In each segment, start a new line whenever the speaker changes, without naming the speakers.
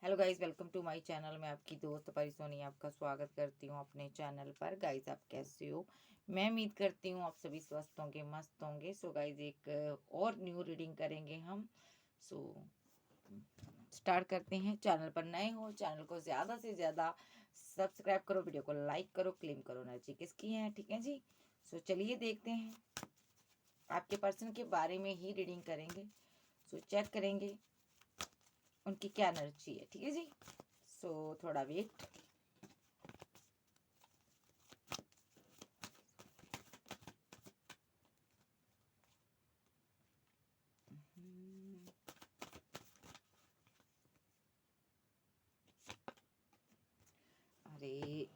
Hello guys, welcome to my channel. मैं आपकी दोस्त परिसोनी आपका स्वागत करती हूँ अपने चैनल पर। गाइस, आप कैसे हो? मैं उम्मीद करती हूँ आप सभी स्वस्थ होंगे, मस्त होंगे। सो गाइस, एक और न्यू रीडिंग करेंगे हम। सो स्टार्ट करते हैं। चैनल पर नए हो, चैनल को ज़्यादा से ज़्यादा सब्सक्राइब करो, वीडियो को लाइक करो, क्लेम करो एनर्जी किसकी है, ठीक है जी। सो चलिए देखते हैं, आपके पर्सन के बारे में ही रीडिंग करेंगे। सो चेक करेंगे उनकी क्या एनर्जी है, ठीक है जी। सो थोड़ा वेट। अरे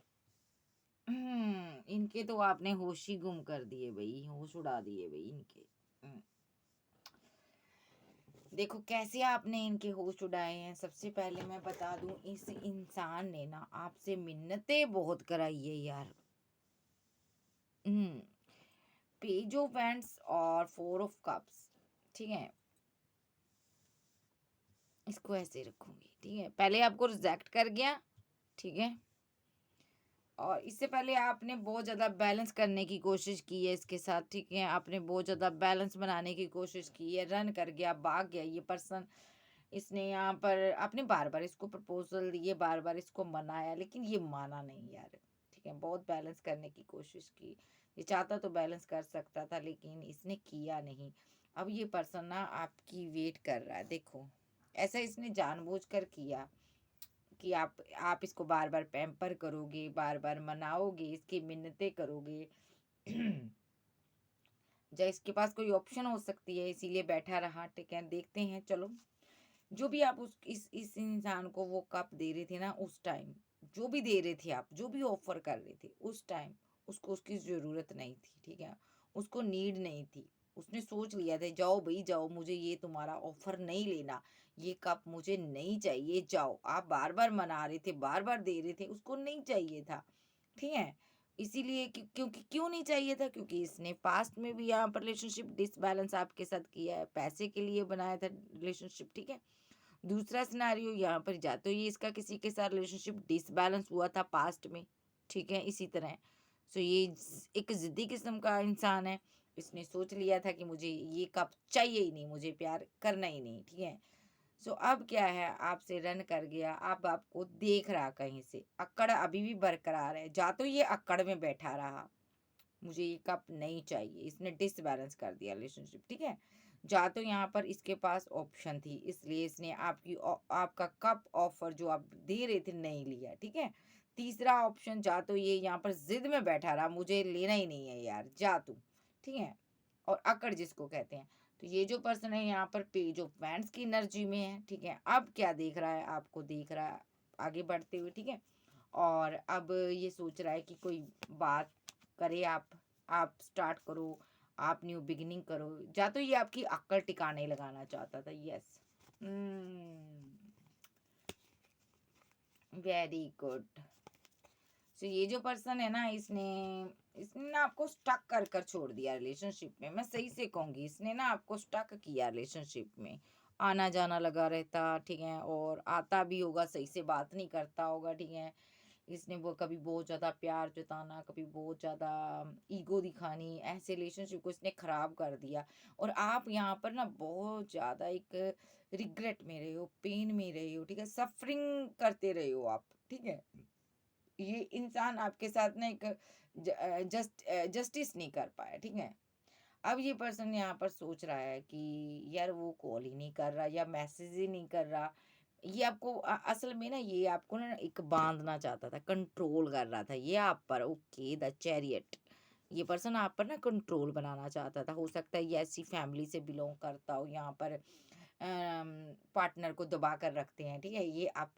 इनके तो आपने होश ही गुम कर दिए भाई, होश उड़ा दिए भाई इनके। देखो कैसे आपने इनके होश उड़ाए हैं। सबसे पहले मैं बता दूं, इस इंसान ने ना आपसे मिन्नतें बहुत कराई है यार। पेज ऑफ वैंड्स और 4 ऑफ कप्स, ठीक है। इसको ऐसे रखूंगी, ठीक है। पहले आपको रिजेक्ट कर गया, ठीक है। और इससे पहले आपने बहुत ज़्यादा बैलेंस करने की कोशिश की है इसके साथ, ठीक है। आपने बहुत ज़्यादा बैलेंस बनाने की कोशिश की है, रन कर गया, भाग गया ये पर्सन। इसने यहाँ पर आपने बार बार इसको प्रपोजल दिए, बार बार इसको मनाया, लेकिन ये माना नहीं यार, ठीक है। बहुत बैलेंस करने की कोशिश की, ये चाहता तो बैलेंस कर सकता था, लेकिन इसने किया नहीं। अब ये पर्सन ना आपकी वेट कर रहा है। देखो ऐसा इसने जानबूझकर किया कि आप इसको बार बार पैम्पर करोगे, बार बार मनाओगे, इसकी मिन्नतें करोगे। या इसके पास कोई ऑप्शन हो सकती है, इसीलिए बैठा रहा, ठीक है। देखते हैं, चलो। जो भी आप उस इस इंसान को वो कप दे रहे थे ना उस टाइम, जो भी दे रहे थे आप, जो भी ऑफर कर रहे थे उस टाइम, उसको उसकी ज़रूरत नहीं थी, ठीक है। उसको नीड नहीं थी। उसने सोच लिया था, जाओ भई जाओ, मुझे ये तुम्हारा ऑफर नहीं लेना, ये कप मुझे नहीं चाहिए, जाओ। आप बार-बार मना रहे थे, बार-बार दे रहे थे, उसको नहीं चाहिए था, ठीक है। इसीलिए क्योंकि क्यों नहीं चाहिए था? क्योंकि इसने पास्ट में भी यहाँ पर रिलेशनशिप डिसबैलेंस आपके साथ किया है, पैसे के लिए बनाया था रिलेशनशिप, ठीक है। दूसरा सिनेरियो यहाँ पर, या तो ये इसका किसी के साथ रिलेशनशिप डिसबैलेंस हुआ था पास्ट में, ठीक है, इसी तरह। सो ये एक ज़िद्दी किस्म का इंसान है। इसने सोच लिया था कि मुझे ये कप चाहिए ही नहीं, मुझे प्यार करना ही नहीं, ठीक है। सो अब क्या है, आपसे रन कर गया, अब आपको देख रहा कहीं से, अक्कड़ अभी भी बरकरार है। जा तो ये अक्कड़ में बैठा रहा, मुझे ये कप नहीं चाहिए, इसने डिसबैलेंस कर दिया रिलेशनशिप, ठीक है। या तो यहाँ पर इसके पास ऑप्शन थी, इसलिए इसने आपका कप ऑफर जो आप दे रहे थे नहीं लिया, ठीक है। तीसरा ऑप्शन, या तो ये यहाँ पर जिद में बैठा रहा, मुझे लेना ही नहीं है यार, जा तू, ठीक है। और अकड़ जिसको कहते हैं। तो ये जो पर्सन है यहाँ पर पेज ऑफ वैंड्स की एनर्जी में है, ठीक है। अब क्या देख रहा है, आपको देख रहा है आगे बढ़ते हुए, ठीक है। और अब ये सोच रहा है कि कोई बात करे, आप स्टार्ट करो, आप न्यू बिगिनिंग करो। या तो ये आपकी अक्ल टिकाने लगाना चाहता था। Yes, very good. सो ये जो पर्सन है ना, इसने इसने ना आपको स्टक कर कर छोड़ दिया रिलेशनशिप में। मैं सही से कहूँगी, इसने ना आपको स्टक किया रिलेशनशिप में। आना जाना लगा रहता, ठीक है। और आता भी होगा, सही से बात नहीं करता होगा, ठीक है। इसने वो कभी बहुत ज़्यादा प्यार जताना, कभी बहुत ज़्यादा ईगो दिखानी, ऐसे रिलेशनशिप को इसने ख़राब कर दिया। और आप यहाँ पर ना बहुत ज़्यादा एक रिग्रेट में रहे हो, पेन में रहे हो, ठीक है। सफरिंग करते रहे हो आप, ठीक है। ये इंसान आपके साथ ना एक जस्टिस नहीं कर पाया, ठीक है। अब ये पर्सन यहाँ पर सोच रहा है कि यार वो कॉल ही नहीं कर रहा या मैसेज ही नहीं कर रहा। ये आपको असल में ना ये आपको ना एक बांधना चाहता था, कंट्रोल कर रहा था ये आप पर। Okay, the chariot. ये पर्सन आप पर ना कंट्रोल बनाना चाहता था। हो सकता है ये ऐसी फैमिली से बिलोंग करता हो, यहाँ पर पार्टनर को दबा कर रखते हैं, ठीक है। ये आप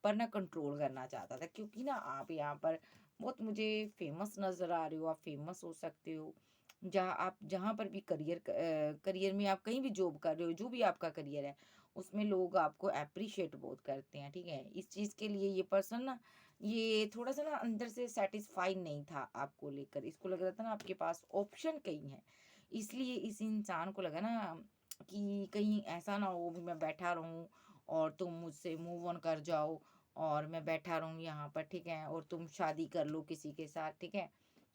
पर ना कंट्रोल करना चाहता था, क्योंकि ना आप यहाँ पर बहुत मुझे फेमस नज़र आ रहे हो। आप फेमस हो सकते हो, जहाँ पर भी करियर में आप कहीं भी जॉब कर रहे हो, जो भी आपका करियर है उसमें लोग आपको अप्रिशिएट बहुत करते हैं, ठीक है। इस चीज़ के लिए ये पर्सन ना, ये थोड़ा सा ना अंदर से सेटिस्फाई नहीं था आपको लेकर। इसको लग रहा था ना आपके पास ऑप्शन कहीं है, इसलिए इस इंसान को लगा ना कि कहीं ऐसा ना हो भी मैं बैठा रहूं और तुम मुझसे मूव ऑन कर जाओ और मैं बैठा रहूँ यहाँ पर, ठीक है, और तुम शादी कर लो किसी के साथ, ठीक है।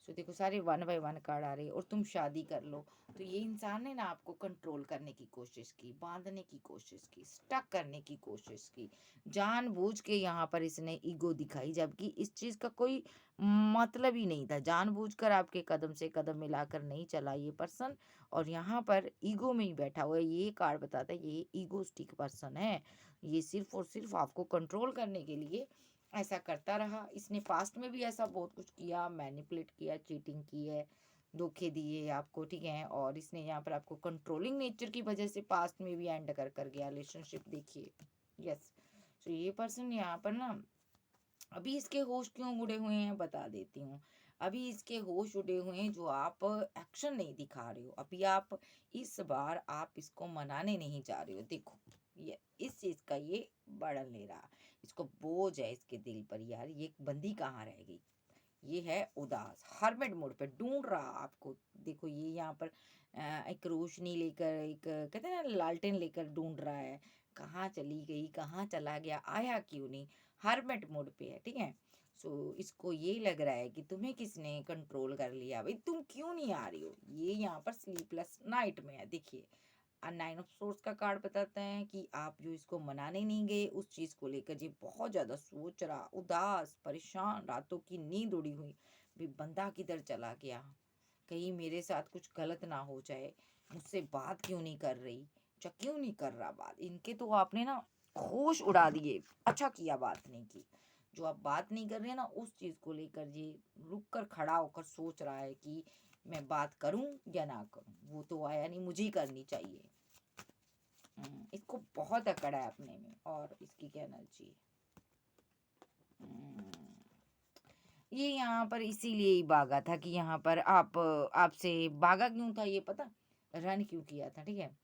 सो देखो सारे 1 बाय 1 कार्ड आ रहे हैं, और तुम शादी कर लो। तो ये इंसान ने ना आपको कंट्रोल करने की कोशिश की, बांधने की कोशिश की, स्टक करने की कोशिश की, जानबूझ के यहाँ पर इसने ईगो दिखाई, जबकि इस चीज का कोई मतलब ही नहीं था। जानबूझकर आपके कदम से कदम मिलाकर नहीं चला ये पर्सन, और यहाँ पर ईगो में ही बैठा हुआ है। ये कार्ड बताता है ये ईगोस्टिक पर्सन है। ये सिर्फ और सिर्फ आपको कंट्रोल करने के लिए ऐसा करता रहा। इसने पास्ट में भी ऐसा बहुत कुछ किया, मैनिपुलेट किया, चीटिंग की है, धोखे दिए आपको, ठीक है। और इसने यहाँ पर आपको कंट्रोलिंग नेचर की वजह से पास्ट में भी एंड कर गया रिलेशनशिप, देखिए। यस। तो ये पर्सन यहाँ पर ना, अभी इसके होश क्यों उड़े हुए हैं बता देती हूँ। अभी इसके होश उड़े हुए हैं, जो आप एक्शन नहीं दिखा रहे हो। अभी आप इस बार आप इसको मनाने नहीं जा रहे हो। देखो ये इस चीज का ये बर्डन ले रहा, इसको बोझ है इसके दिल पर, यार ये बंदी कहाँ रह गई। ये है उदास, हरमिट मोड पे ढूंढ रहा आपको। देखो ये यहाँ पर एक रोशनी लेकर, एक कहते हैं ना लालटेन लेकर ढूंढ रहा है। कहाँ चली गई, कहाँ चला गया, आया क्यों नहीं। हरमिट मोड पे है, ठीक है। सो इसको ये लग रहा है कि तुम्हें किसने कंट्रोल कर लिया, भाई तुम क्यों नहीं आ रही हो। ये यहाँ पर स्लीपलेस नाइट में है, देखिए। 9 ऑफ सोर्स का कार्ड बताता है कि आप जो इसको मनाने नहीं गए, उस चीज को लेकर ये बहुत ज्यादा सोच रहा, उदास, परेशान, रातों की नींद उड़ी हुई, भी बंदा किधर चला गया, कहीं मेरे साथ कुछ गलत ना हो जाए, मुझसे बात क्यों नहीं कर रही, क्यों नहीं कर रहा बात। इनके तो आपने ना होश उड़ा दिए, अच्छा किया बात नहीं की। जो आप बात नहीं कर रहे हैं ना, उस चीज को लेकर ये रुक कर खड़ा होकर सोच रहा है कि मैं बात करूं या ना करूं। वो तो आया नहीं, मुझे ही करनी चाहिए। इसको बहुत अकड़ है अपने में, और इसकी क्या एनर्जी। ये यहाँ पर इसीलिए ही भागा था कि यहाँ पर आप आपसे भागा क्यों था ये पता, रन क्यों किया था, ठीक है।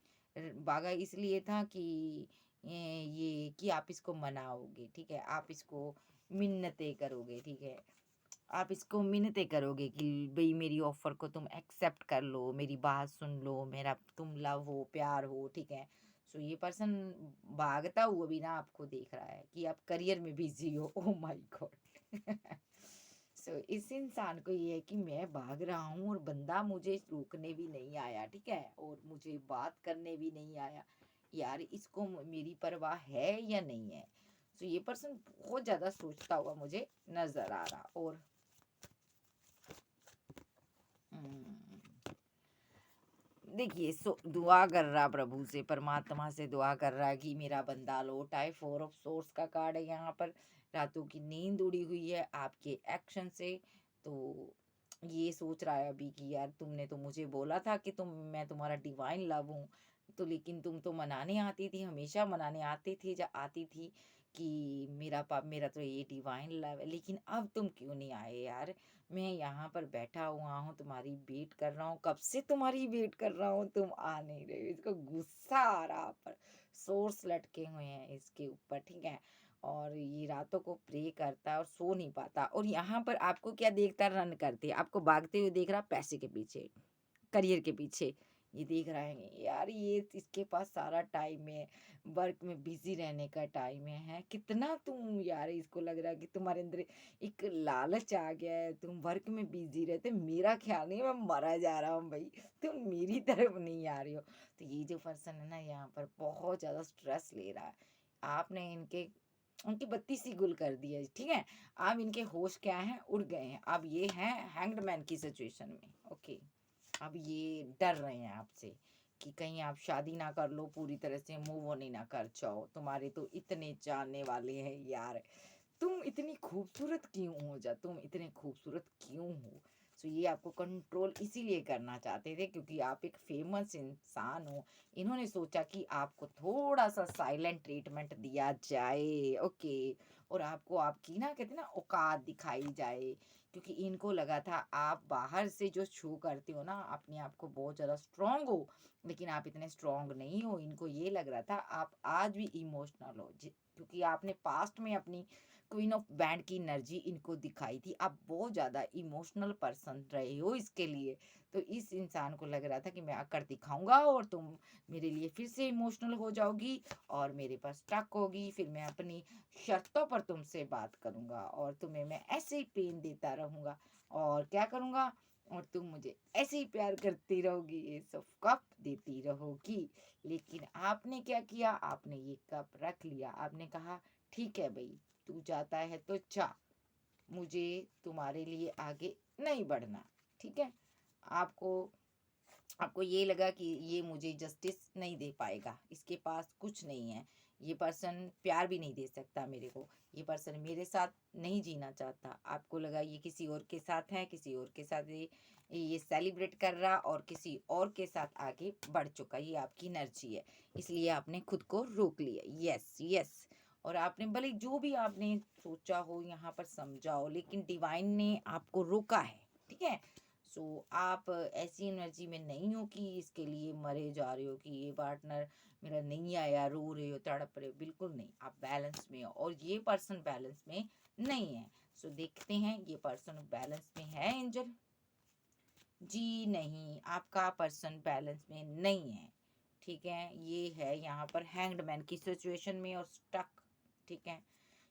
भागा इसलिए था कि ये कि आप इसको मनाओगे, ठीक है, आप इसको मिन्नतें करोगे, ठीक है। आप इसको मिन्नतें करोगे कि भाई मेरी ऑफर को तुम एक्सेप्ट कर लो, मेरी बात सुन लो, मेरा तुम लव हो, प्यार हो, ठीक है। सो ये पर्सन भागता हुआ भी ना आपको देख रहा है कि आप करियर में बिजी हो। Oh my God. सो इस इंसान को ये है कि मैं भाग रहा हूँ और बंदा मुझे रोकने भी नहीं आया, ठीक है, और मुझे बात करने भी नहीं आया। यार इसको मेरी परवाह है या नहीं है। सो ये पर्सन बहुत ज्यादा सोचता हुआ मुझे नजर आ रहा। और देखिए दुआ कर रहा प्रभु से, परमात्मा से दुआ कर रहा है कि मेरा बंदा लौट आए। 4 ऑफ सोर्स का कार्ड है यहाँ पर। रातों की नींद उड़ी हुई है आपके एक्शन से। तो ये सोच रहा है अभी कि यार तुमने तो मुझे बोला था कि मैं तुम्हारा डिवाइन लव हूँ, तो लेकिन तुम तो मनाने आती थी, हमेशा मनाने आती थी कि मेरा तो ये डिवाइन लव है, लेकिन अब तुम क्यों नहीं आए यार। मैं यहाँ पर बैठा हुआ हूँ, तुम्हारी वेट कर रहा हूँ, कब से तुम्हारी वेट कर रहा हूँ, तुम आ नहीं रहे हो। इसको गुस्सा आ रहा पर, सोर्स लटके हुए हैं इसके ऊपर, ठीक है। और ये रातों को प्रे करता है और सो नहीं पाता। और यहाँ पर आपको क्या देखता, रन करते, आपको भागते हुए देख रहा, पैसे के पीछे, करियर के पीछे ये देख रहा है। यार ये इसके पास सारा टाइम है, वर्क में बिजी रहने का टाइम है। कितना तुम यार, इसको लग रहा है कि तुम्हारे अंदर एक लालच आ गया है, तुम वर्क में बिजी रहते, मेरा ख्याल नहीं, मैं मरा जा रहा हूँ भाई, तुम मेरी तरफ नहीं आ रही हो। तो ये जो पर्सन है ना यहाँ पर बहुत ज्यादा स्ट्रेस ले रहा है। आपने उनकी बत्ती सी गुल कर दी है, ठीक है। अब इनके होश क्या है, उड़ गए हैं। अब ये हैं हैंग्ड मैन की सिचुएशन में, ओके। अब ये डर रहे हैं आपसे कि कहीं आप शादी ना कर लो, पूरी तरह से मूव ऑन ही ना कर जाओ। तुम्हारे तो इतने जानने वाले हैं यार, तुम इतनी खूबसूरत क्यों हो, तुम इतने खूबसूरत क्यों हो। सो ये आपको कंट्रोल इसीलिए करना चाहते थे क्योंकि आप एक फेमस इंसान हो। इन्होंने सोचा कि आपको थोड़ा सा साइलेंट ट्रीटमेंट दिया जाए, ओके। और आपको आपकी ना कहते ना औकात दिखाई जाए, क्योंकि इनको लगा था आप बाहर से जो शो करते हो ना अपने आप को बहुत ज़्यादा स्ट्रांग हो, लेकिन आप इतने स्ट्रांग नहीं हो। इनको ये लग रहा था आप आज भी इमोशनल हो, क्योंकि आपने पास्ट में अपनी क्वीन ऑफ बैंड की एनर्जी इनको दिखाई थी। आप बहुत ज़्यादा इमोशनल पर्सन रहे हो इसके लिए। तो इस इंसान को लग रहा था कि मैं आकर दिखाऊँगा और तुम मेरे लिए फिर से इमोशनल हो जाओगी और मेरे पास टक होगी। फिर मैं अपनी शर्तों पर तुमसे बात करूँगा और तुम्हें मैं ऐसे ही पेन देता रहूँगा और क्या करूँगा और तुम मुझे ऐसे ही प्यार करती रहोगी, ये सब कप देती रहोगी। लेकिन आपने क्या किया? आपने ये कप रख लिया। आपने कहा ठीक है भई, तू जाता है तो जा, मुझे तुम्हारे लिए आगे नहीं बढ़ना, ठीक है? आपको आपको ये लगा कि ये मुझे जस्टिस नहीं दे पाएगा, इसके पास कुछ नहीं है, ये पर्सन प्यार भी नहीं दे सकता मेरे को, ये पर्सन मेरे साथ नहीं जीना चाहता। आपको लगा ये किसी और के साथ है, किसी और के साथ ये सेलिब्रेट कर रहा और किसी और के साथ आगे बढ़ चुका, ये आपकी एनर्जी है। इसलिए आपने खुद को रोक लिया। Yes, yes. और आपने भले जो भी आपने सोचा हो यहाँ पर समझा हो, लेकिन डिवाइन ने आपको रोका है, ठीक है? सो आप ऐसी एनर्जी में नहीं हो कि इसके लिए मरे जा रहे हो कि ये पार्टनर मेरा नहीं आया, रो रहे हो, तड़प रहे हो, बिल्कुल नहीं। आप बैलेंस में हो और ये पर्सन बैलेंस में नहीं है। सो देखते हैं ये पर्सन बैलेंस में है एंजल? जी नहीं, आपका पर्सन बैलेंस में नहीं है, ठीक है? ये है यहाँ पर हैंग्ड मैन की सिचुएशन में और स्टक, ठीक है?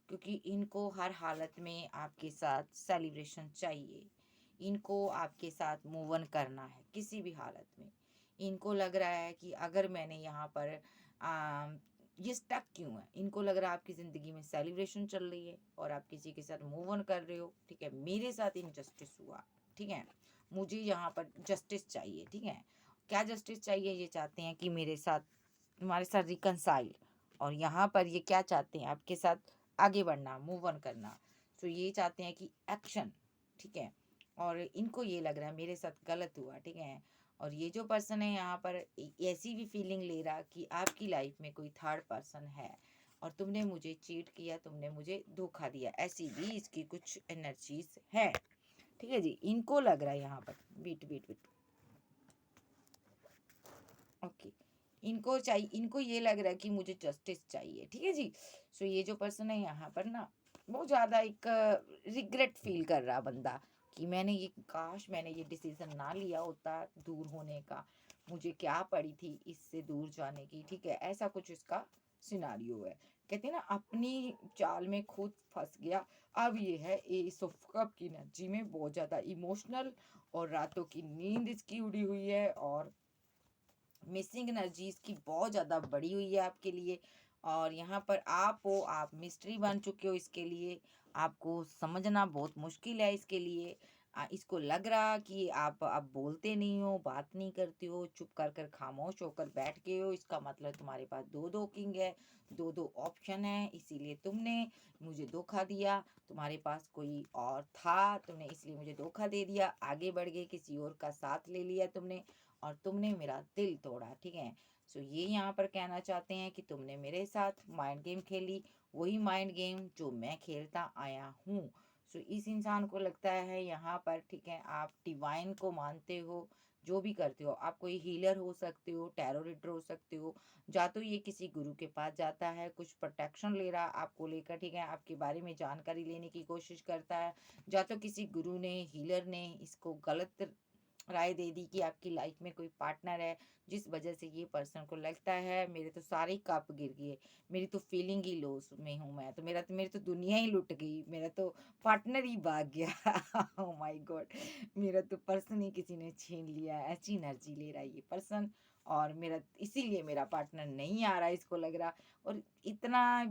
क्योंकि इनको हर हालत में आपके साथ सेलिब्रेशन चाहिए। इनको आपके साथ मूव ऑन करना है किसी भी हालत में। इनको लग रहा है कि अगर मैंने यहाँ पर ये स्टक क्यों है? इनको लग रहा है आपकी ज़िंदगी में सेलिब्रेशन चल रही है और आप किसी के साथ मूव ऑन कर रहे हो, ठीक है? मेरे साथ इनजस्टिस हुआ, ठीक है? मुझे यहाँ पर जस्टिस चाहिए, ठीक है? क्या जस्टिस चाहिए? ये चाहते हैं कि मेरे साथ तुम्हारे साथ रिकंसाइल, और यहाँ पर ये क्या चाहते हैं? आपके साथ आगे बढ़ना, मूव ऑन करना। तो ये चाहते हैं कि एक्शन, ठीक है? और इनको ये लग रहा है मेरे साथ गलत हुआ, ठीक है? और ये जो पर्सन है यहाँ पर ऐसी भी फीलिंग ले रहा कि आपकी लाइफ में कोई थर्ड पर्सन है और तुमने मुझे चीट किया, तुमने मुझे धोखा दिया, ऐसी भी इसकी कुछ एनर्जीज है, ठीक है जी? इनको लग रहा है यहाँ पर, वेट वेट वेट, ओके, इनको चाहिए, इनको ये लग रहा है कि मुझे जस्टिस चाहिए, ठीक है जी? सो ये जो पर्सन है यहाँ पर ना, बहुत ज़्यादा एक रिग्रेट फील कर रहा बंदा कि मैंने ये, काश मैंने ये डिसीजन ना लिया होता दूर होने का, मुझे क्या पड़ी थी इससे दूर जाने की, ठीक है? ऐसा कुछ इसका सिनारियो है। कहते हैं ना, अपनी चाल में खुद फंस गया। अब ये है एस ऑफ कप की एनर्जी में बहुत ज़्यादा इमोशनल, और रातों की नींद इसकी उड़ी हुई है और मिसिंग एनर्जीज की बहुत ज़्यादा बढ़ी हुई है आपके लिए। और यहाँ पर आप हो, आप मिस्ट्री बन चुके हो इसके लिए, आपको समझना बहुत मुश्किल है इसके लिए। इसको लग रहा कि आप बोलते नहीं हो, बात नहीं करते हो, चुप कर कर खामोश होकर बैठ गए हो। इसका मतलब तुम्हारे पास दो दो किंग है, दो दो ऑप्शन है, इसीलिए तुमने मुझे धोखा दिया। तुम्हारे पास कोई और था, तुमने इसलिए मुझे धोखा दे दिया, आगे बढ़ गए, किसी और का साथ ले लिया तुमने और तुमने मेरा दिल तोड़ा, ठीक है? सो ये यहाँ पर कहना चाहते हैं कि तुमने मेरे साथ माइंड गेम खेली, वही माइंड गेम जो मैं खेलता आया हूँ। सो इस इंसान को लगता है यहाँ पर, ठीक है, आप डिवाइन को मानते हो, जो भी करते हो, आप कोई हीलर हो सकते हो, टैरो रीडर हो सकते हो, या तो ये किसी गुरु के पास जाता है, कुछ प्रोटेक्शन ले रहा आपको लेकर, ठीक है, आपके बारे में जानकारी लेने की कोशिश करता है, या तो किसी गुरु ने, हीलर ने इसको गलत राय दे दी कि आपकी लाइफ में कोई पार्टनर है, जिस वजह से ये पर्सन को लगता है मेरे तो सारे कप गिर गए, मेरी तो फीलिंग ही लॉस में हूँ मैं तो, मेरी तो दुनिया ही लुट गई, मेरा तो पार्टनर ही भाग गया ओह माय गॉड, मेरा तो पर्सन ही किसी ने छीन लिया, ऐसी एनर्जी ले रहा है ये पर्सन। और मेरा इसीलिए मेरा पार्टनर नहीं आ रहा, इसको लग रहा, और इतना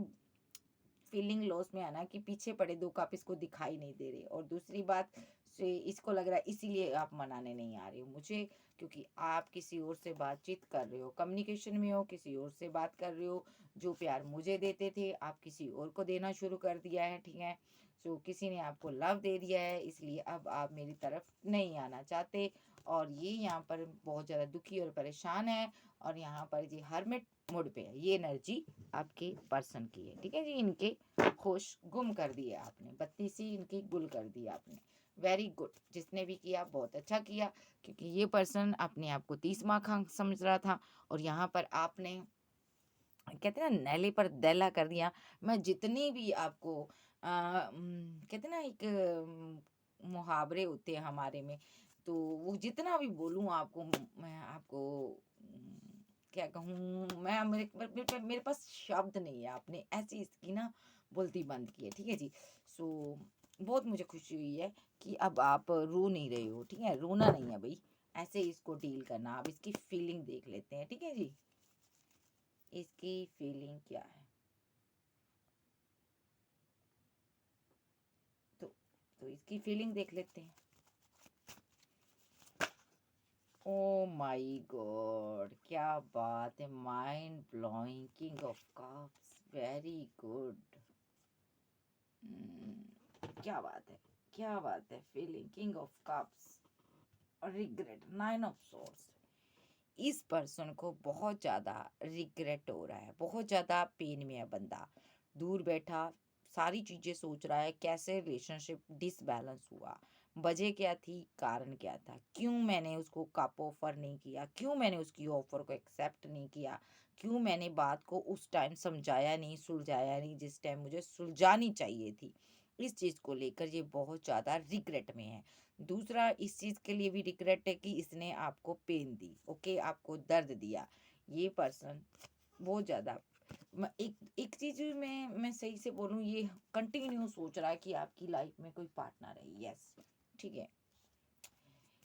फीलिंग लॉस में आना कि पीछे पड़े दो कप इसको दिखाई नहीं दे रहे। और दूसरी बात से इसको लग रहा है इसीलिए आप मनाने नहीं आ रहे हो मुझे, क्योंकि आप किसी और से बातचीत कर रहे हो, कम्युनिकेशन में हो, किसी और से बात कर रहे हो। जो प्यार मुझे देते थे आप किसी और को देना शुरू कर दिया है, ठीक है? सो किसी ने आपको लव दे दिया है, इसलिए अब आप मेरी तरफ नहीं आना चाहते। और ये यहाँ पर बहुत ज़्यादा दुखी और परेशान है, और यहाँ पर ये हर्मिट मोड पे है, ये एनर्जी आपके पर्सन की है, ठीक है जी? इनके होश गुम कर दिए आपने, बत्ती सी इनकी गुल कर दी आपने। वेरी गुड, जिसने भी किया बहुत अच्छा किया, क्योंकि ये पर्सन अपने आप को 30वां खां समझ रहा था, और यहाँ पर आपने कहते हैं ना नैले पर दैला कर दिया। मैं जितनी भी आपको कहते ना एक मुहावरे होते हैं हमारे में, तो वो जितना भी बोलूँ आपको मैं आपको क्या कहूँ, मैं मेरे पास शब्द नहीं है, आपने ऐसी इसकी ना बोलती बंद की है, ठीक है जी। सो बहुत मुझे खुशी हुई है कि अब आप रो नहीं रहे हो, ठीक है, रोना नहीं है भाई, ऐसे इसको डील करना। अब इसकी फीलिंग देख लेते हैं, ठीक है जी, इसकी फीलिंग क्या है। तो तो इसकी फीलिंग देख लेते हैं। ओ माय गॉड, क्या बात है, mind blowing, king of cups, very good. क्या बात है, क्या बात है, फीलिंग, किंग ऑफ कप्स और रिग्रेट, नाइन ऑफ सॉर्ड्स। इस पर्सन को बहुत ज़्यादा रिग्रेट हो रहा है, बहुत ज़्यादा पेन में है बंदा, दूर बैठा सारी चीज़ें सोच रहा है, कैसे रिलेशनशिप डिसबैलेंस हुआ, वजह क्या थी, कारण क्या था, क्यों मैंने उसको कप ऑफर नहीं किया, क्यों मैंने उसकी ऑफर को एक्सेप्ट नहीं किया, क्यों मैंने बात को उस टाइम समझाया नहीं, सुलझाया नहीं जिस टाइम मुझे सुलझानी चाहिए थी। इस चीज़ को लेकर ये बहुत ज़्यादा रिग्रेट में है। दूसरा, इस चीज़ के लिए भी रिग्रेट है कि इसने आपको पेन दी, ओके, आपको दर्द दिया। ये पर्सन बहुत ज़्यादा एक एक चीज़ मैं सही से बोलूँ, ये कंटिन्यू सोच रहा है कि आपकी लाइफ में कोई पार्टनर है, यस, ठीक है।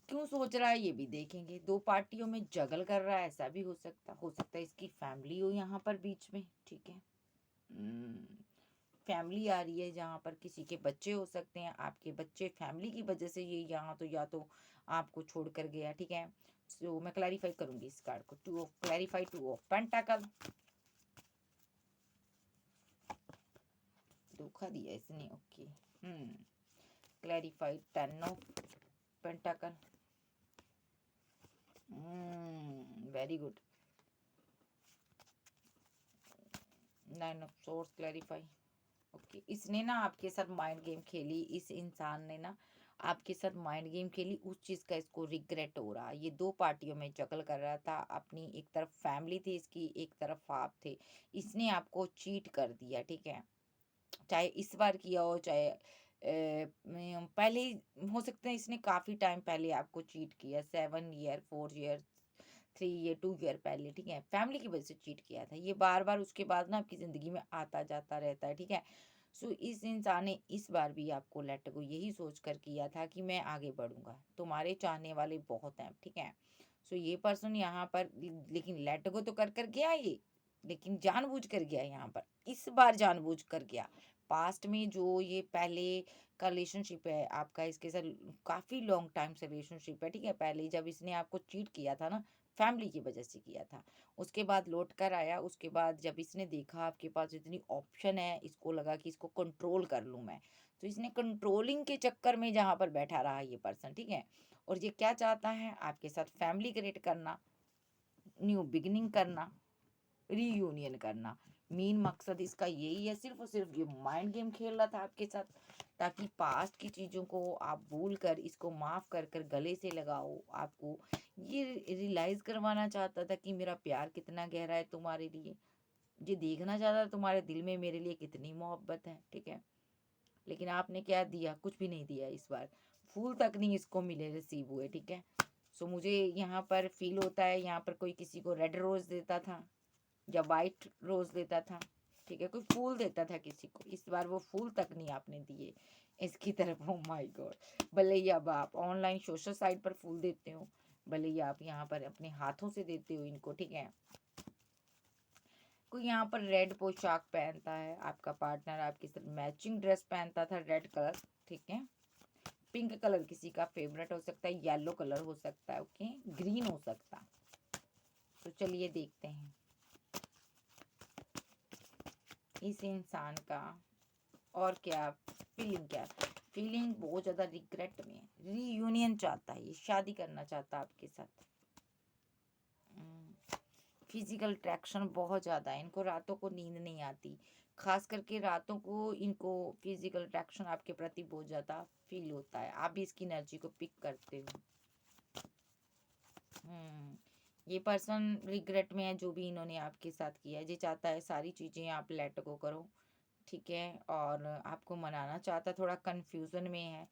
क्यों सोच रहा है ये भी देखेंगे। दो पार्टियों में जगल कर रहा है, ऐसा भी हो सकता है इसकी फैमिली हो यहाँ पर बीच में, ठीक है। फैमिली आ रही है जहाँ पर किसी के बच्चे हो सकते हैं, आपके बच्चे फैमिली की वजह से ये यहाँ तो या तो आपको छोड़ कर गया, ठीक है। सो मैं क्लैरिफाई करूंगी इस कार्ड को, two of clarify, two of pentacle, धोखा दिया इसने, okay. Clarify, ten of pentacle, very good, nine of swords, clarify, okay. इसने ना आपके साथ माइंड गेम खेली, इस इंसान ने ना आपके साथ माइंड गेम खेली, उस चीज़ का इसको रिग्रेट हो रहा है। ये दो पार्टियों में जगल कर रहा था, अपनी एक तरफ फैमिली थी इसकी, एक तरफ आप थे, इसने आपको चीट कर दिया, ठीक है। चाहे इस बार किया हो, चाहे पहले हो सकता है इसने काफ़ी टाइम पहले आपको चीट किया, 7 ईयर, 4 ईयर, 3 ईयर, 2 ईयर पहले, ठीक है, फैमिली की वजह से चीट किया था। ये बार बार उसके बाद ना आपकी ज़िंदगी में आता जाता रहता है, ठीक है। सो इस इंसान ने इस बार भी आपको लेट गो यही सोच कर किया था कि मैं आगे बढ़ूंगा, तुम्हारे चाहने वाले बहुत हैं, ठीक है। सो ये पर्सन यहाँ पर लेकिन लेट गो तो कर कर गया ये, लेकिन जानबूझ कर गया यहाँ पर, इस बार जानबूझ कर गया। पास्ट में जो ये पहले का रिलेशनशिप है आपका इसके साथ, काफ़ी लॉन्ग टाइम से रिलेशनशिप है, ठीक है। पहले जब इसने आपको चीट किया था ना, फैमिली की वजह से किया था, उसके बाद लौट कर आया, उसके बाद जब इसने देखा आपके पास इतनी ऑप्शन है, इसको लगा कि इसको कंट्रोल कर लूँ मैं, तो इसने कंट्रोलिंग के चक्कर में जहाँ पर बैठा रहा ये पर्सन, ठीक है। और ये क्या चाहता है, आपके साथ फैमिली क्रिएट करना, न्यू बिगिनिंग करना, रीयूनियन करना। मेन मकसद इसका यही है, सिर्फ और सिर्फ ये माइंड गेम खेल रहा था आपके साथ, ताकि पास्ट की चीज़ों को आप भूल कर इसको माफ़ कर कर गले से लगाओ, आपको ये रियलाइज़ करवाना चाहता था कि मेरा प्यार कितना गहरा है तुम्हारे लिए, ये देखना चाहता था तुम्हारे दिल में मेरे लिए कितनी मोहब्बत है, ठीक है। लेकिन आपने क्या दिया, कुछ भी नहीं दिया इस बार, फूल तक नहीं इसको मिले, रिसीव हुए, ठीक है। सो मुझे यहाँ पर फील होता है, यहाँ पर कोई किसी को रेड रोज़ देता था या वाइट रोज़ देता था, ठीक है, कोई फूल देता था किसी को, इस बार वो फूल तक नहीं आपने दिए इसकी तरफ। ओ माय गॉड, भले ही अब आप ऑनलाइन सोशल साइट पर फूल देते हो, भले ही आप यहाँ पर अपने हाथों से देते हो इनको, ठीक है। कोई यहाँ पर रेड पोशाक पहनता है, आपका पार्टनर आपके साथ मैचिंग ड्रेस पहनता था, रेड कलर, ठीक है। पिंक कलर किसी का फेवरेट हो सकता है, येलो कलर हो सकता है, ओके, ग्रीन हो सकता है। तो चलिए देखते हैं इस इंसान का और क्या फीलिंग, क्या फीलिंग, बहुत ज़्यादा रिग्रेट में है, रीयूनियन चाहता है, ये शादी करना चाहता है आपके साथ। फिजिकल अट्रैक्शन बहुत ज़्यादा है, इनको रातों को नींद नहीं आती, खास करके रातों को इनको फिजिकल अट्रैक्शन आपके प्रति बहुत ज़्यादा फील होता है, आप भी इसकी एनर्जी को पिक करते हो। ये पर्सन रिग्रेट में है जो भी इन्होंने आपके साथ किया है, ये चाहता है सारी चीज़ें आप लेट गो करो, ठीक है, और आपको मनाना चाहता, थोड़ा कन्फ्यूज़न में है।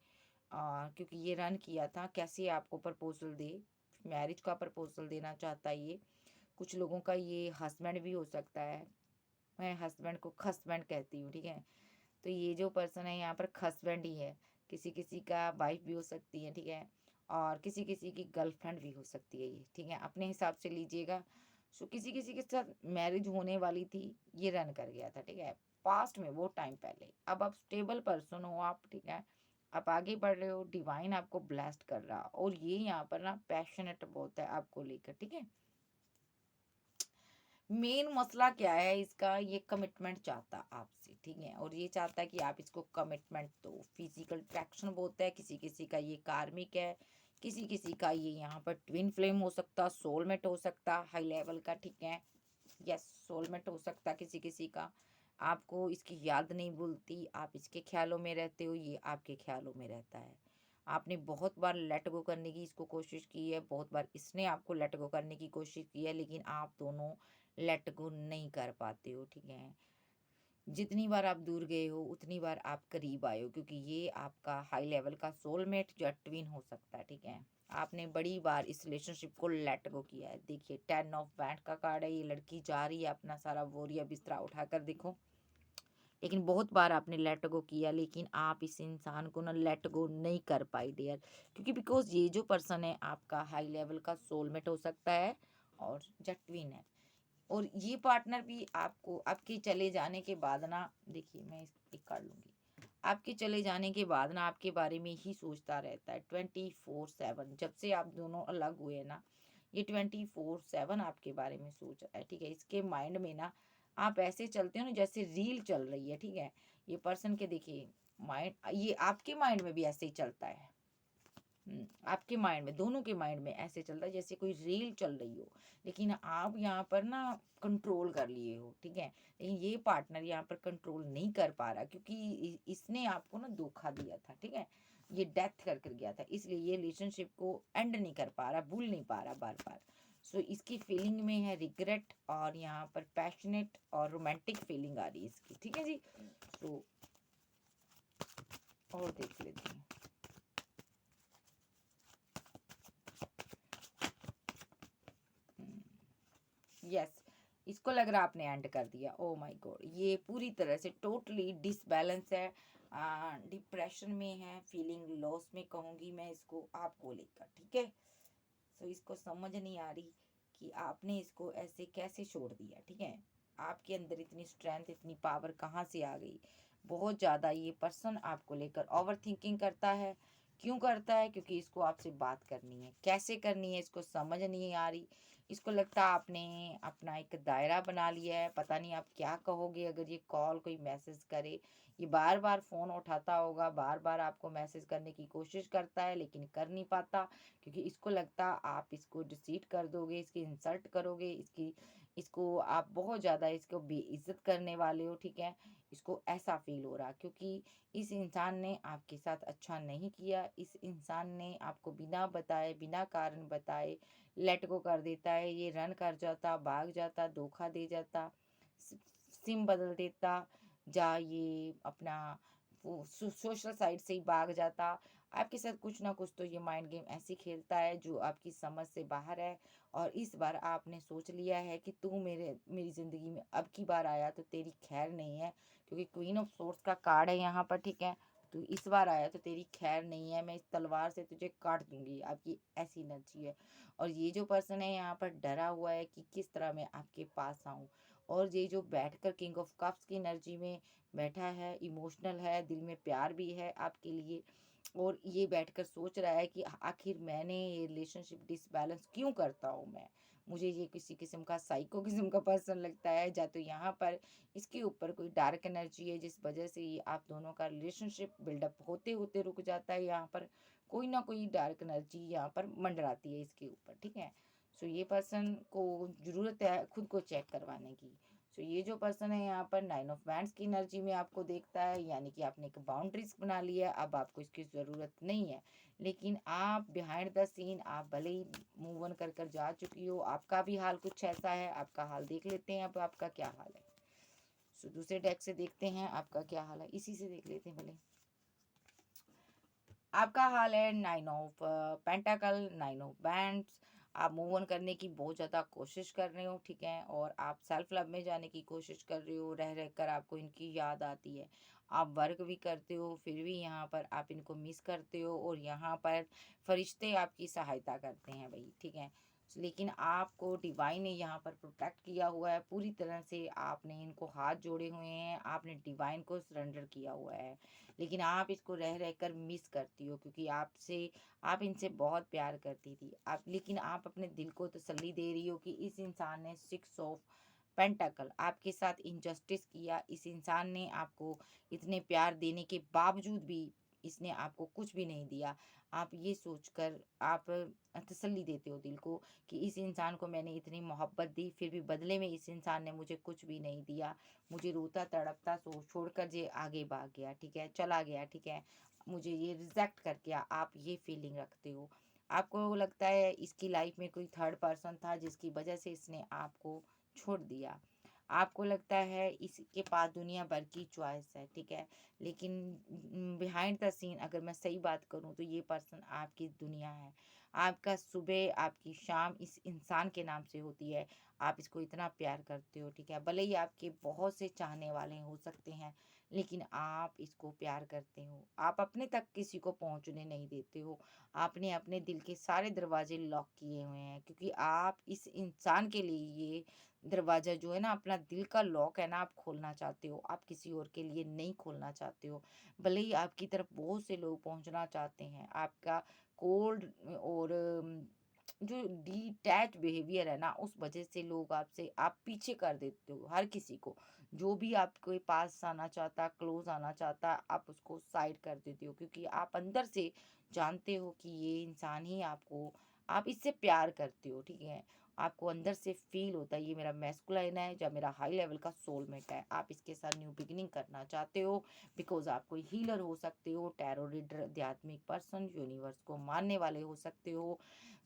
क्योंकि ये रन किया था, कैसे आपको प्रपोज़ल दे, मैरिज का प्रपोज़ल देना चाहता है ये। कुछ लोगों का ये हस्बैंड भी हो सकता है, मैं हस्बैंड को खस्बैंड कहती हूँ, ठीक है। तो ये जो पर्सन है यहाँ पर खस्बैंड ही है, किसी-किसी का वाइफ़ भी हो सकती है, ठीक है, और किसी-किसी की गर्लफ्रेंड भी हो सकती है ये, ठीक है, अपने हिसाब से लीजिएगा। सो किसी-किसी के साथ मैरिज होने वाली थी, ये रन कर गया था, ठीक है, पास्ट में, वो टाइम पहले। अब आप स्टेबल पर्सन हो आप, ठीक है, आप आगे बढ़ रहे हो, डिवाइन आपको ब्लेस्ड कर रहा, और ये यहाँ पर ना पैशनेट बहुत है आपको लेकर, ठीक है। मेन मसला क्या है इसका, ये कमिटमेंट चाहता आपसे, ठीक है, और ये चाहता है कि आप इसको कमिटमेंट दो। फिजिकल अट्रैक्शन बहुत है, किसी किसी का ये कार्मिक है, किसी किसी का ये यहाँ पर ट्विन फ्लेम हो सकता, सोलमेट हो सकता हाई लेवल का, ठीक है, यस, सोलमेट हो सकता किसी किसी का। आपको इसकी याद नहीं भूलती, आप इसके ख्यालों में रहते हो, ये आपके ख्यालों में रहता है। आपने बहुत बार लेट गो करने की इसको कोशिश की है, बहुत बार इसने आपको लेट गो करने की कोशिश की है, लेकिन आप दोनों लेट गो नहीं कर पाते हो, ठीक है। जितनी बार आप दूर गए हो उतनी बार आप करीब आए हो, क्योंकि ये आपका हाई लेवल का सोलमेट या ट्विन हो सकता है, ठीक है। आपने बड़ी बार इस रिलेशनशिप को लेट गो किया है। देखिए 10 ऑफ बैंड का कार्ड है, ये लड़की जा रही है अपना सारा बोरिया बिस्तरा उठाकर, देखो, लेकिन बहुत बार आपने लेट गो किया, लेकिन आप इस इंसान को ना लेट गो नहीं कर पाई डियर, क्योंकि बिकॉज ये जो पर्सन है आपका हाई लेवल का सोलमेट हो सकता है और या ट्विन है। और ये पार्टनर भी आपको आपके चले जाने के बाद ना, देखिए मैं एक कर लूंगी, आपके चले जाने के बाद ना आपके बारे में ही सोचता रहता है 24/7। जब से आप दोनों अलग हुए ना, ये 24/7 आपके बारे में सोच रहा है, ठीक है। इसके माइंड में ना आप ऐसे चलते हो ना जैसे रील चल रही है, ठीक है। ये पर्सन के देखिए माइंड, ये आपके माइंड में भी ऐसे ही चलता है। आपके माइंड में, दोनों के माइंड में ऐसे चलता है जैसे कोई रील चल रही हो, लेकिन आप यहाँ पर ना कंट्रोल कर लिए हो, ठीक है। लेकिन ये पार्टनर यहाँ पर कंट्रोल नहीं कर पा रहा, क्योंकि इसने आपको ना धोखा दिया था, ठीक है, ये डेथ कर कर गया था, इसलिए ये रिलेशनशिप को एंड नहीं कर पा रहा, भूल नहीं पा रहा बार बार। सो इसकी फीलिंग में है रिग्रेट, और यहाँ पर पैशनेट और रोमांटिक फीलिंग आ रही है इसकी, ठीक है जी। सो और देख लेते हैं। यस, इसको लग रहा आपने एंड कर दिया। ओ माय गॉड, ये पूरी तरह से टोटली डिसबैलेंस है, डिप्रेशन में है, फीलिंग लॉस में कहूँगी मैं इसको आपको लेकर, ठीक है। सो इसको समझ नहीं आ रही कि आपने इसको ऐसे कैसे छोड़ दिया, ठीक है। आपके अंदर इतनी स्ट्रेंथ, इतनी पावर कहाँ से आ गई। बहुत ज़्यादा ये पर्सन आपको लेकर ओवर थिंकिंग करता है। क्यों करता है? क्योंकि इसको आपसे बात करनी है, कैसे करनी है इसको समझ नहीं आ रही। इसको लगता है आपने अपना एक दायरा बना लिया है, पता नहीं आप क्या कहोगे अगर ये कॉल कोई मैसेज करे। ये बार बार फ़ोन उठाता होगा, बार बार आपको मैसेज करने की कोशिश करता है, लेकिन कर नहीं पाता, क्योंकि इसको लगता आप इसको डिसीट कर दोगे, इसकी इंसल्ट करोगे, इसको आप बहुत ज़्यादा इसको बेइज्जत करने वाले हो, ठीक है। इसको ऐसा फील हो रहा, क्योंकि इस इंसान ने आपके साथ अच्छा नहीं किया। इस इंसान ने आपको बिना बताए, बिना कारण बताए लेट गो कर देता है। ये रन कर जाता, भाग जाता, धोखा दे जाता, सिम बदल देता, या ये अपना वो सोशल साइट से ही भाग जाता। आपके साथ कुछ ना कुछ तो ये माइंड गेम ऐसे खेलता है जो आपकी समझ से बाहर है। और इस बार आपने सोच लिया है कि तू मेरी ज़िंदगी में अब की बार आया तो तेरी खैर नहीं है, क्योंकि क्वीन ऑफ सोर्स का कार्ड है यहाँ पर, ठीक है। तू इस बार आया तो तेरी खैर नहीं है, मैं इस तलवार से तुझे काट दूंगी, आपकी ऐसी एनर्जी है। और ये जो पर्सन है यहाँ पर डरा हुआ है कि किस तरह मैं आपके पास आऊँ। और ये जो बैठकर किंग ऑफ कप्स की एनर्जी में बैठा है, इमोशनल है, दिल में प्यार भी है आपके लिए, और ये बैठकर सोच रहा है कि आखिर मैंने ये रिलेशनशिप डिसबैलेंस क्यों करता हूँ मैं। मुझे ये किसी किस्म का साइको किस्म का पर्सन लगता है, या तो यहाँ पर इसके ऊपर कोई डार्क एनर्जी है जिस वजह से ये आप दोनों का रिलेशनशिप बिल्डअप होते होते रुक जाता है। यहाँ पर कोई ना कोई डार्क एनर्जी यहाँ पर मंडराती है इसके ऊपर, ठीक है। सो ये पर्सन को ज़रूरत है खुद को चेक करवाने की। सो ये जो पर्सन है यहाँ पर 9 ऑफ वैंड्स की एनर्जी में आपको देखता है, यानी कि आपने एक बाउंड्रीज बना लिया है, अब आपको इसकी ज़रूरत नहीं है। लेकिन आप बिहाइंड द सीन आप भले ही मूव ऑन कर कर जा चुकी हो, आपका भी हाल कुछ ऐसा है। आपका हाल देख लेते हैं अब आपका क्या हाल है। सो दूसरे डेक से देखते हैं आपका क्या हाल है, इसी से देख लेते हैं भले। आपका हाल है 9 ऑफ पेंटाकल, 9 ऑफ बैंड्स। आप मूव ऑन करने की बहुत ज़्यादा कोशिश कर रहे हो, ठीक है, और आप सेल्फ लव में जाने की कोशिश कर रहे हो। रह रह कर आपको इनकी याद आती है। आप वर्क भी करते हो, फिर भी यहाँ पर आप इनको मिस करते हो, और यहाँ पर फरिश्ते आपकी सहायता करते हैं भाई, ठीक है। लेकिन आपको डिवाइन ने यहाँ पर प्रोटेक्ट किया हुआ है पूरी तरह से। आपने इनको हाथ जोड़े हुए हैं, आपने डिवाइन को सरेंडर किया हुआ है, लेकिन आप इसको रह रह कर मिस करती हो, क्योंकि आप इनसे बहुत प्यार करती थी आप। लेकिन आप अपने दिल को तसल्ली दे रही हो कि इस इंसान ने 6 ऑफ पेंटाकल आपके साथ इनजस्टिस किया। इस इंसान ने आपको इतने प्यार देने के बावजूद भी इसने आपको कुछ भी नहीं दिया। आप ये सोचकर आप तसल्ली देते हो दिल को कि इस इंसान को मैंने इतनी मोहब्बत दी, फिर भी बदले में इस इंसान ने मुझे कुछ भी नहीं दिया। मुझे रोता तड़पता सो छोड़कर जे आगे भाग गया, ठीक है, चला गया, ठीक है, मुझे ये रिजेक्ट कर गया। आप ये फीलिंग रखते हो। आपको लगता है इसकी लाइफ में कोई थर्ड पर्सन था जिसकी वजह से इसने आपको छोड़ दिया। आपको लगता है इसके पास दुनिया भर की चॉइस है, ठीक है, लेकिन बिहाइंड द सीन अगर मैं सही बात करूं तो ये पर्सन आपकी दुनिया है। आपका सुबह आपकी शाम इस इंसान के नाम से होती है। आप इसको इतना प्यार करते हो, ठीक है, भले ही आपके बहुत से चाहने वाले हो सकते हैं, लेकिन आप इसको प्यार करते हो। आप अपने तक किसी को पहुंचने नहीं देते हो। आपने अपने दिल के सारे दरवाजे लॉक किए हुए हैं, क्योंकि आप इस इंसान के लिए ये दरवाजा जो है ना, अपना दिल का लॉक है ना, आप खोलना चाहते हो। आप किसी और के लिए नहीं खोलना चाहते हो। भले ही आपकी तरफ बहुत से लोग पहुंचना चाहते हैं, आपका कोल्ड और जो डिटैच बिहेवियर है ना, उस वजह से लोग आपसे आप पीछे कर देते हो हर किसी को। जो भी आपके पास आना चाहता, क्लोज आना चाहता, आप उसको साइड कर देते हो, क्योंकि आप अंदर से जानते हो कि ये इंसान ही आपको, आप इससे प्यार करते हो, ठीक है। आपको अंदर से फील होता है ये मेरा मैस्कुलाइन है या मेरा हाई लेवल का सोलमेट है। आप इसके साथ न्यू बिगिनिंग करना चाहते हो, बिकॉज आप कोई हीलर हो सकते हो, टैरो रीडर, आध्यात्मिक पर्सन, यूनिवर्स को मानने वाले हो सकते हो।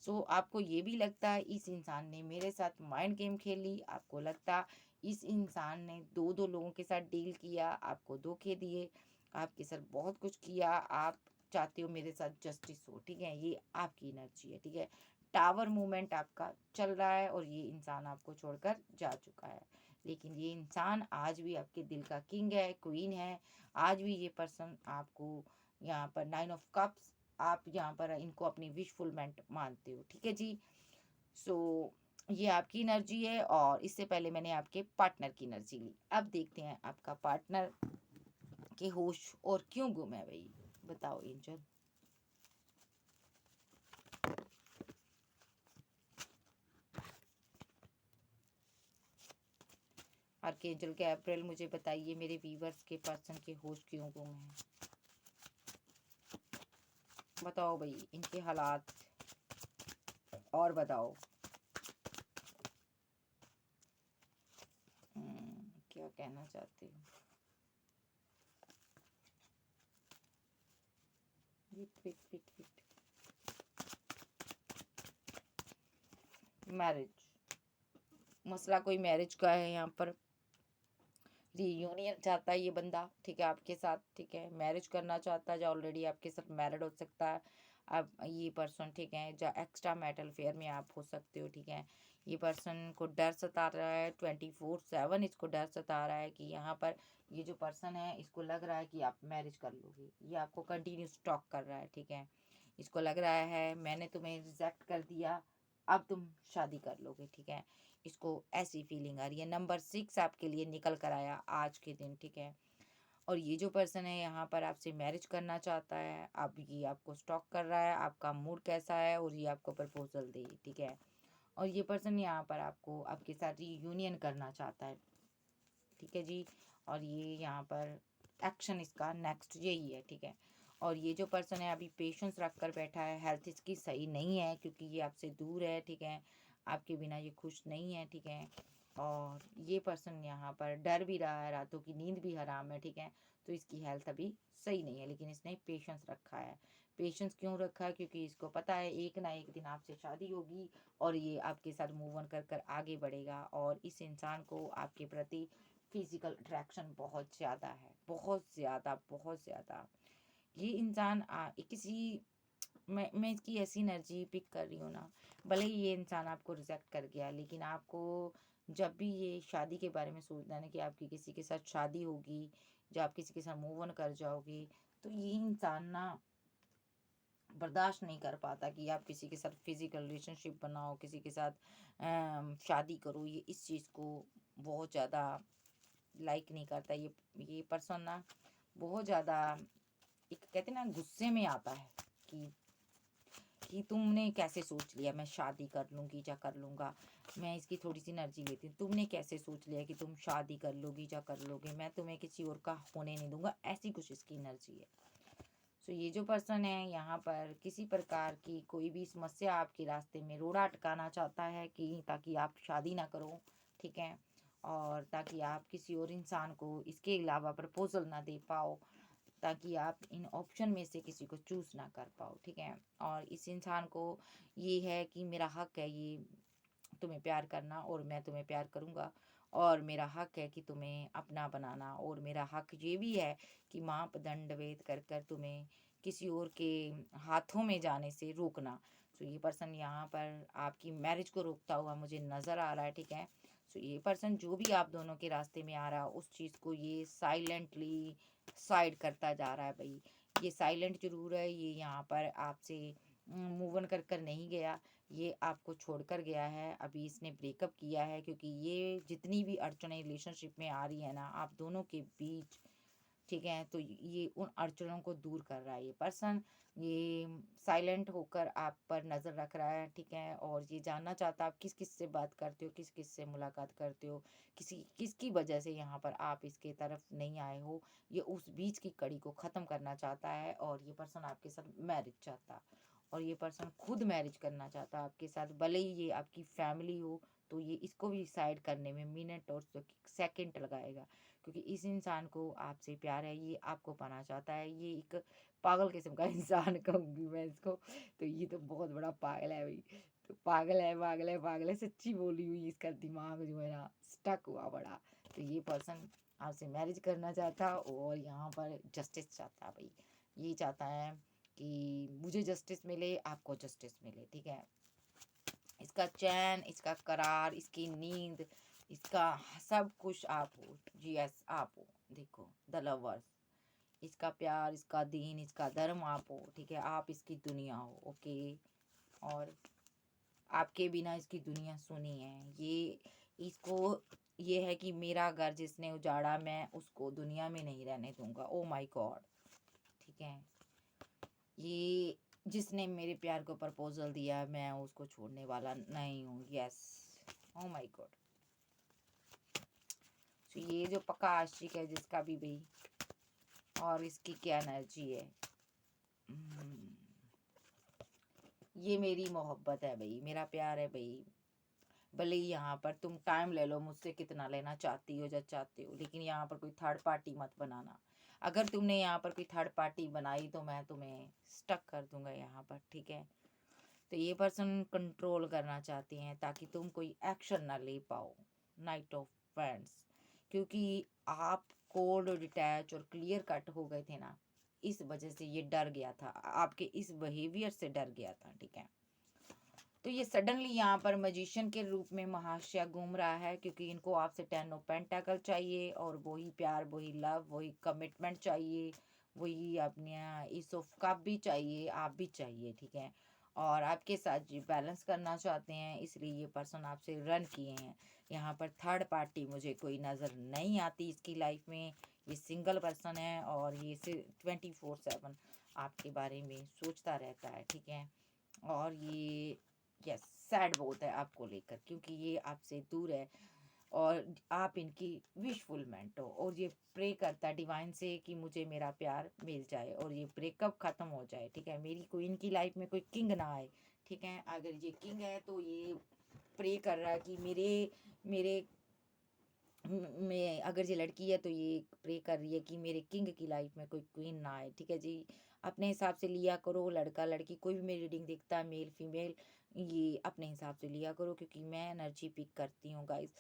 सो आपको ये भी लगता है इस इंसान ने मेरे साथ माइंड गेम खेली। आपको लगता इस इंसान ने दो दो लोगों के साथ डील किया, आपको धोखे दिए, आपके साथ बहुत कुछ किया। आप चाहते हो मेरे साथ जस्टिस हो, ठीक है, ये आपकी एनर्जी है, ठीक है। टावर मूवमेंट आपका चल रहा है और ये इंसान आपको छोड़कर जा चुका है, लेकिन ये इंसान आज भी आपके दिल का किंग है, क्वीन है। आज भी ये पर्सन आपको यहाँ पर 9 ऑफ कप्स, आप यहाँ पर इनको अपनी विशफुलमेंट मानते हो, ठीक है जी। सो ये आपकी एनर्जी है, और इससे पहले मैंने आपके पार्टनर की एनर्जी ली। अब देखते हैं आपका पार्टनर के होश और क्यों गुम है भाई, बताओ एंजल। आर्कएंजल के अप्रैल मुझे बताइए मेरे व्यूवर्स के पर्सन के होश क्यों गुम है। बताओ भाई इनके हालात, और बताओ क्या कहना चाहते हो। विट विट विट विट मैरिज, मसला कोई मैरिज का है यहाँ पर। रीयूनियन चाहता है ये बंदा, ठीक है, आपके साथ, ठीक है, मैरिज करना चाहता है, या ऑलरेडी आपके साथ मैरिड हो सकता है। अब ये पर्सन, ठीक है, या एक्स्ट्रा मैरिटल अफेयर में आप हो सकते हो, ठीक है। ये पर्सन को डर सता रहा है 24/7, इसको डर सता रहा है कि यहाँ पर ये जो पर्सन है इसको लग रहा है कि आप मैरिज कर लोगे। ये आपको कंटिन्यू स्टॉक कर रहा है, ठीक है। इसको लग रहा है मैंने तुम्हें रिजेक्ट कर दिया, अब तुम शादी कर लोगे, ठीक है। इसको ऐसी फीलिंग आ रही है। नंबर 6 आपके लिए निकल कर आया आज के दिन, ठीक है। और ये जो पर्सन है यहाँ पर आपसे मैरिज करना चाहता है। अब ये आपको स्टॉक कर रहा है, आपका मूड कैसा है, और ये आपको प्रपोजल दे, ठीक है। और ये पर्सन यहाँ पर आपको आपके साथ रीयूनियन करना चाहता है, ठीक है जी। और ये यहाँ पर एक्शन इसका नेक्स्ट यही है, ठीक है। और ये जो पर्सन है अभी पेशेंस रख कर बैठा है। हेल्थ इसकी सही नहीं है, क्योंकि ये आपसे दूर है, ठीक है, आपके बिना ये खुश नहीं है, ठीक है। और ये पर्सन यहाँ पर डर भी रहा है, रातों की नींद भी हराम है, ठीक है। तो इसकी हेल्थ अभी सही नहीं है, लेकिन इसने पेशेंस रखा है। पेशेंस क्यों रखा है, क्योंकि इसको पता है एक ना एक दिन आपसे शादी होगी, और ये आपके साथ मूव ऑन कर कर आगे बढ़ेगा, और इस इंसान को आपके प्रति फिजिकल अट्रैक्शन बहुत ज़्यादा है, बहुत ज़्यादा, बहुत ज़्यादा। ये इंसान किसी मैं इसकी ऐसी एनर्जी पिक कर रही हूँ ना, भले ही ये इंसान आपको रिजेक्ट कर गया, लेकिन आपको जब भी ये शादी के बारे में सोचना है ना कि आपकी किसी के साथ शादी होगी, जब आप किसी के साथ मूव ऑन कर जाओगे, तो ये इंसान ना बर्दाश्त नहीं कर पाता कि आप किसी के साथ फिजिकल रिलेशनशिप बनाओ, किसी के साथ शादी करो। ये इस चीज़ को बहुत ज़्यादा लाइक नहीं करता। ये पर्सन ना बहुत ज़्यादा एक कहते हैं ना गुस्से में आता है कि तुमने कैसे सोच लिया मैं शादी कर लूँगी या कर लूँगा। मैं इसकी थोड़ी-सी एनर्जी लेती हूँ। तुमने कैसे सोच लिया कि तुम शादी कर लोगी या कर लोगे, मैं तुम्हें किसी और का होने नहीं दूँगा, ऐसी कुछ इसकी एनर्जी है। सो ये जो पर्सन है यहाँ पर किसी प्रकार की कोई भी समस्या आपके रास्ते में रोड़ा अटकाना चाहता है कि ताकि आप शादी ना करो, ठीक है? और ताकि आप किसी और इंसान को इसके अलावा प्रपोज़ल ना दे पाओ, ताकि आप इन ऑप्शन में से किसी को चूज़ ना कर पाओ, ठीक है? और इस इंसान को ये है कि मेरा हक है ये तुम्हें प्यार करना और मैं तुम्हें प्यार करूँगा, और मेरा हक है कि तुम्हें अपना बनाना, और मेरा हक ये भी है कि मापदंड भेद कर कर तुम्हें किसी और के हाथों में जाने से रोकना। सो ये पर्सन यहाँ पर आपकी मैरिज को रोकता हुआ मुझे नज़र आ रहा है, ठीक है? सो ये पर्सन जो भी आप दोनों के रास्ते में आ रहा है उस चीज़ को ये साइलेंटली साइड करता जा रहा है भाई। ये साइलेंट ज़रूर है, ये यहाँ पर आपसे मूव ऑन कर कर नहीं गया, ये आपको छोड़कर गया है। अभी इसने ब्रेकअप किया है क्योंकि ये जितनी भी अड़चनें रिलेशनशिप में आ रही है ना आप दोनों के बीच, ठीक है? तो ये उन अड़चनों को दूर कर रहा है ये पर्सन। ये साइलेंट होकर आप पर नज़र रख रहा है, ठीक है? और ये जानना चाहता है आप किस-किस से बात करते हो, किस-किस से मुलाकात करते हो, किसकी वजह से यहाँ पर आप इसके तरफ नहीं आए हो। ये उस बीच की कड़ी को ख़त्म करना चाहता है, और ये पर्सन आपके साथ मैरिज चाहता है। और ये पर्सन खुद मैरिज करना चाहता है आपके साथ, भले ही ये आपकी फैमिली हो, तो ये इसको भी साइड करने में मिनट और सेकंड लगाएगा, क्योंकि इस इंसान को आपसे प्यार है, ये आपको पाना चाहता है। ये एक पागल किस्म का इंसान कहूँगी मैं इसको। तो ये तो बहुत बड़ा पागल है भाई। तो पागल है, पागल है, पागल है, सच्ची बोली हुई। इसका दिमाग जो है ना स्टक हुआ बड़ा। तो ये पर्सन आपसे मैरिज करना चाहता, और यहाँ पर जस्टिस चाहता भाई। ये चाहता है कि मुझे जस्टिस मिले, आपको जस्टिस मिले, ठीक है? इसका चैन, इसका करार, इसकी नींद, इसका सब कुछ आप हो। जी यस, आप हो। देखो द लवर्स, इसका प्यार, इसका दीन, इसका धर्म आप हो, ठीक है? आप इसकी दुनिया हो, ओके? और आपके बिना इसकी दुनिया सुनी है। इसको ये है कि मेरा घर जिसने उजाड़ा मैं उसको दुनिया में नहीं रहने दूंगा। ओ माय गॉड, ठीक है? ये जिसने मेरे प्यार को प्रपोजल दिया मैं उसको छोड़ने वाला नहीं हूँ। Yes, oh my God. तो ये जो पक्का आशिक है जिसका भी भाई, और इसकी क्या एनर्जी है। ये मेरी मोहब्बत है भाई, मेरा प्यार है भाई। भले ही यहाँ पर तुम टाइम ले लो मुझसे कितना लेना चाहती हो या चाहते हो, लेकिन यहाँ पर कोई थर्ड पार्टी मत बनाना। अगर तुमने यहाँ पर कोई थर्ड पार्टी बनाई तो मैं तुम्हें स्टक कर दूंगा यहाँ पर, ठीक है? तो ये पर्सन कंट्रोल करना चाहते हैं ताकि तुम कोई एक्शन ना ले पाओ। नाइट ऑफ फ्रेंड्स, क्योंकि आप कोल्ड डिटैच और क्लियर कट हो गए थे ना, इस वजह से ये डर गया था, आपके इस बिहेवियर से डर गया था, ठीक है? तो ये सडनली यहाँ पर मैजिशियन के रूप में महाशय घूम रहा है, क्योंकि इनको आपसे 10 ऑफ पेंटाकल चाहिए, और वही प्यार, वही लव, वही कमिटमेंट चाहिए, वही अपने इस ऑफ कप भी चाहिए, आप भी चाहिए, ठीक है? और आपके साथ जी बैलेंस करना चाहते हैं, इसलिए ये पर्सन आपसे रन किए हैं। यहाँ पर थर्ड पार्टी मुझे कोई नज़र नहीं आती इसकी लाइफ में। ये सिंगल पर्सन है, और ये सिर्फ 24/7 आपके बारे में सोचता रहता है, ठीक है? और ये यस सैड बहुत है आपको लेकर, क्योंकि ये आपसे दूर है, और आप इनकी विशफुलमेंट हो, और ये प्रे करता है डिवाइन से कि मुझे मेरा प्यार मिल जाए और ये ब्रेकअप ख़त्म हो जाए, ठीक है? मेरी कोई इनकी लाइफ में कोई किंग ना आए, ठीक है? अगर ये किंग है तो ये प्रे कर रहा है कि मेरे मेरे मैं अगर ये लड़की है तो ये प्रे कर रही है कि मेरे किंग की लाइफ में कोई क्वीन ना आए, ठीक है जी? अपने हिसाब से लिया करो, लड़का लड़की कोई भी मेरी रीडिंग देखता है, मेल फीमेल, ये अपने हिसाब से लिया करो, क्योंकि मैं एनर्जी पिक करती हूँ गाइस।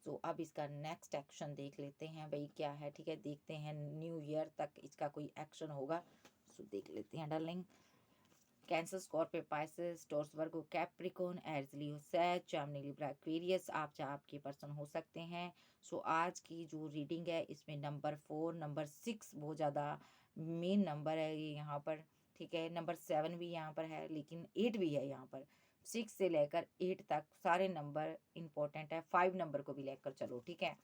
सो अब इसका नेक्स्ट एक्शन देख लेते हैं भाई क्या है, ठीक है। देखते हैं न्यू ईयर तक इसका कोई एक्शन होगा। सो देख लेते हैं darling. Cancer, Scorpio, Pisces, Taurus, Virgo, Capricorn, Aries, Leo, Sag, Gemini, Libra, Aquarius आपके पर्सन हो सकते हैं। सो आज की जो रीडिंग है इसमें नंबर 4, नंबर 6 बहुत ज़्यादा मेन नंबर है ये यहाँ पर, ठीक है। नंबर 7 भी यहाँ पर है, लेकिन 8 भी है यहाँ पर। 6 से लेकर 8 तक सारे नंबर इम्पोर्टेंट है। 5 नंबर को भी लेकर चलो, ठीक है।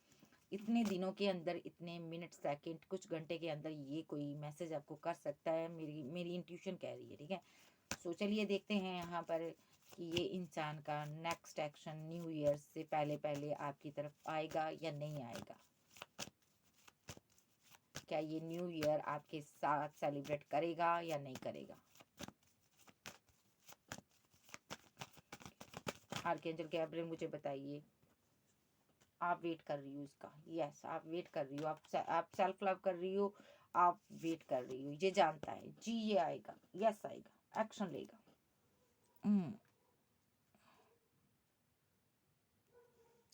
इतने दिनों के अंदर, इतने मिनट सेकंड, कुछ घंटे के अंदर ये कोई मैसेज आपको कर सकता है, मेरी इंट्यूशन कह रही है, ठीक है। सो चलिए देखते हैं यहाँ पर कि ये इंसान का नेक्स्ट एक्शन न्यू ईयर से पहले पहले आपकी तरफ आएगा या नहीं आएगा। क्या ये न्यू ईयर आपके साथ सेलिब्रेट करेगा या नहीं करेगा। आर्कएंजल गैब्रियल मुझे बताइए, आप वेट कर रही हो इसका। यस, आप वेट कर रही हो, आप सेल्फ लव कर रही हो, आप वेट कर रही हो। ये जानता है जी, ये आएगा, यस आएगा, एक्शन लेगा।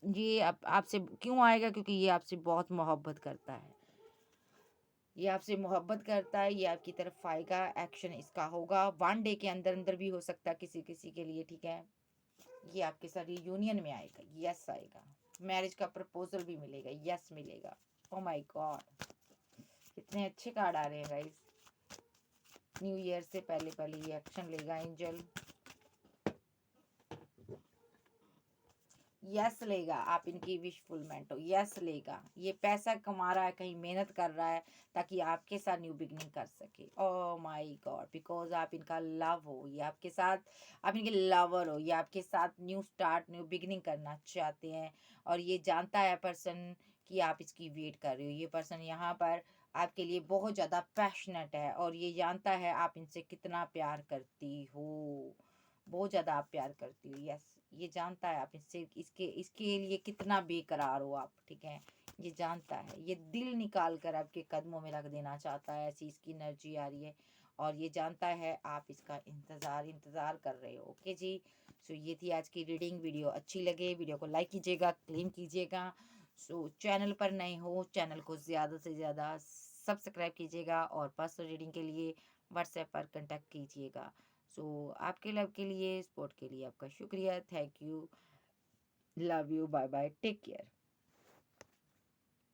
ये आपसे क्यों आएगा, क्योंकि ये आपसे बहुत मोहब्बत करता है। ये आपसे मोहब्बत करता है, ये आपकी तरफ आएगा, एक्शन इसका होगा। 1 डे के अंदर अंदर भी हो सकता है किसी किसी के लिए, ठीक है। ये आपके साथ यूनियन में आएगा, यस आएगा। मैरिज का प्रपोजल भी मिलेगा, यस मिलेगा। ओ माय गॉड, कितने अच्छे कार्ड आ रहे हैं गाइस। न्यू ईयर से पहले पहले ये एक्शन लेगा एंजल, यस लेगा। आप इनकी विशफुलमेंट हो, यस लेगा। ये पैसा कमा रहा है, कहीं मेहनत कर रहा है ताकि आपके साथ न्यू बिगनिंग कर सके। ओह माय गॉड, बिकॉज आप इनका लव हो, ये आपके साथ, आप इनके लवर हो, ये आपके साथ न्यू स्टार्ट, न्यू बिगनिंग करना चाहते हैं। और ये जानता है पर्सन कि आप इसकी वेट कर रहे हो। ये पर्सन यहाँ पर आपके लिए बहुत ज़्यादा पैशनेट है और ये जानता है आप इनसे कितना प्यार करती हो, बहुत ज़्यादा आप प्यार करती हो। यस, ये जानता है आप इससे, इसके लिए कितना बेकरार हो आप, ठीक है। ये जानता है, ये दिल निकाल कर आपके कदमों में रख देना चाहता है, ऐसी इसकी एनर्जी आ रही है। और ये जानता है आप इसका इंतज़ार कर रहे हो। ओके जी। सो ये थी आज की रीडिंग। वीडियो अच्छी लगे वीडियो को लाइक कीजिएगा, क्लेम कीजिएगा। सो चैनल पर नए हो, चैनल को ज़्यादा से ज़्यादा सब्सक्राइब कीजिएगा और पर्सनल रीडिंग के लिए व्हाट्सएप पर कांटेक्ट कीजिएगा। सो आपके लव के लिए, सपोर्ट के लिए आपका शुक्रिया। Thank you, love you, bye bye, take care.